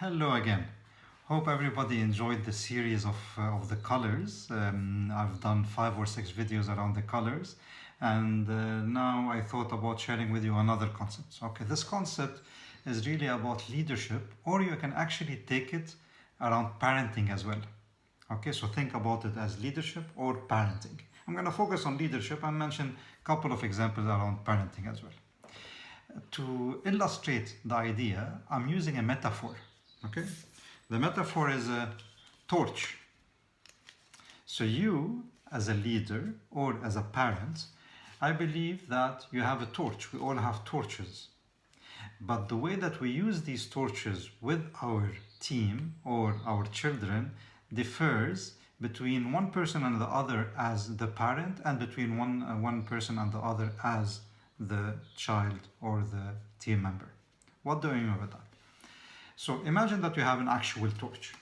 Hello again. Hope everybody enjoyed the series of the colors. I've done 5 or 6 videos around the colors, and now I thought about sharing with you another concept. Okay, this concept is really about leadership, or you can actually take it around parenting as well. Okay, so think about it as leadership or parenting. I'm going to focus on leadership and mention a couple of examples around parenting as well. To illustrate the idea, I'm using a metaphor. Okay, the metaphor is a torch. So you, as a leader or as a parent, I believe that you have a torch. We all have torches. But the way that we use these torches with our team or our children differs between one person and the other as the parent, and between one person and the other as the child or the team member. What do I mean by that? So imagine that you have an actual torch.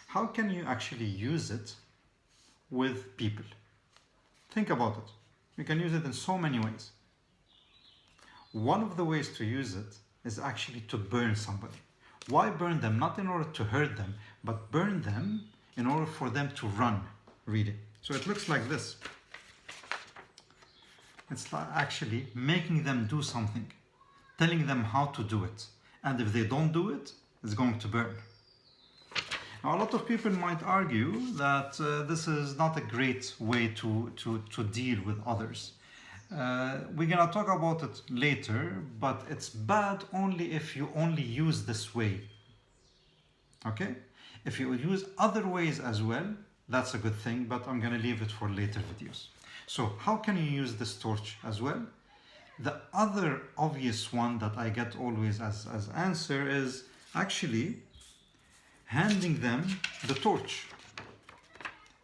How can you actually use it with people? Think about it. You can use it in so many ways. One of the ways to use it is actually to burn somebody. Why burn them? Not in order to hurt them, but burn them in order for them to run, really. So it looks like this. It's like actually making them do something, telling them how to do it. And if they don't do it, it's going to burn. Now, a lot of people might argue that this is not a great way to deal with others. We're gonna talk about it later, but it's bad only if you only use this way. Okay? If you use other ways as well, that's a good thing, but I'm gonna leave it for later videos. So how can you use this torch as well? The other obvious one that I get always as answer is actually handing them the torch.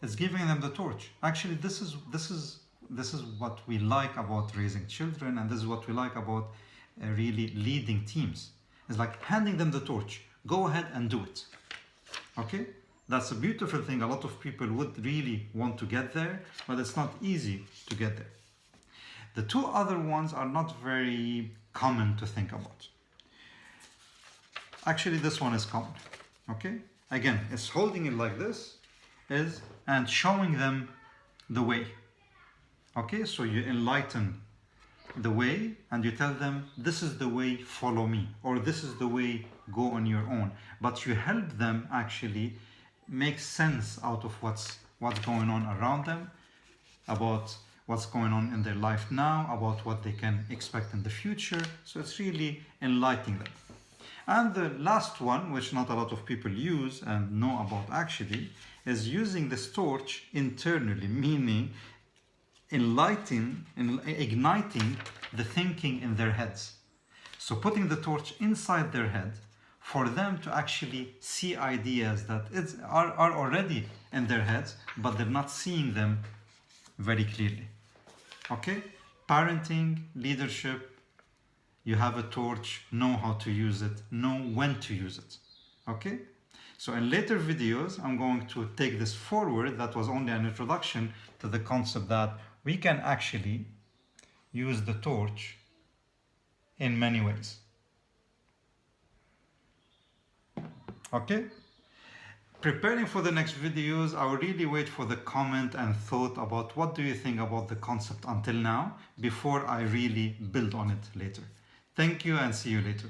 It's giving them the torch. Actually, this is what we like about raising children, and this is what we like about really leading teams. It's like handing them the torch. Go ahead and do it. Okay? That's a beautiful thing. A lot of people would really want to get there, but it's not easy to get there. The two other ones are not very common to think about. Actually, this one is common. Okay? Again, it's holding it like this and showing them the way. Okay? So you enlighten the way and you tell them, this is the way, follow me, or this is the way, go on your own. But you help them actually make sense out of what's going on around them, about what's going on in their life now, about what they can expect in the future. So it's really enlightening them. And the last one, which not a lot of people use and know about actually, is using this torch internally, meaning igniting the thinking in their heads. So putting the torch inside their head for them to actually see ideas that are already in their heads, but they're not seeing them very clearly. Okay? Parenting, leadership, you have a torch, know how to use it, know when to use it. Okay? So in later videos, I'm going to take this forward. That was only an introduction to the concept that we can actually use the torch in many ways. Okay? Preparing for the next videos, I will really wait for the comment and thought about what do you think about the concept until now before I really build on it later. Thank you and see you later.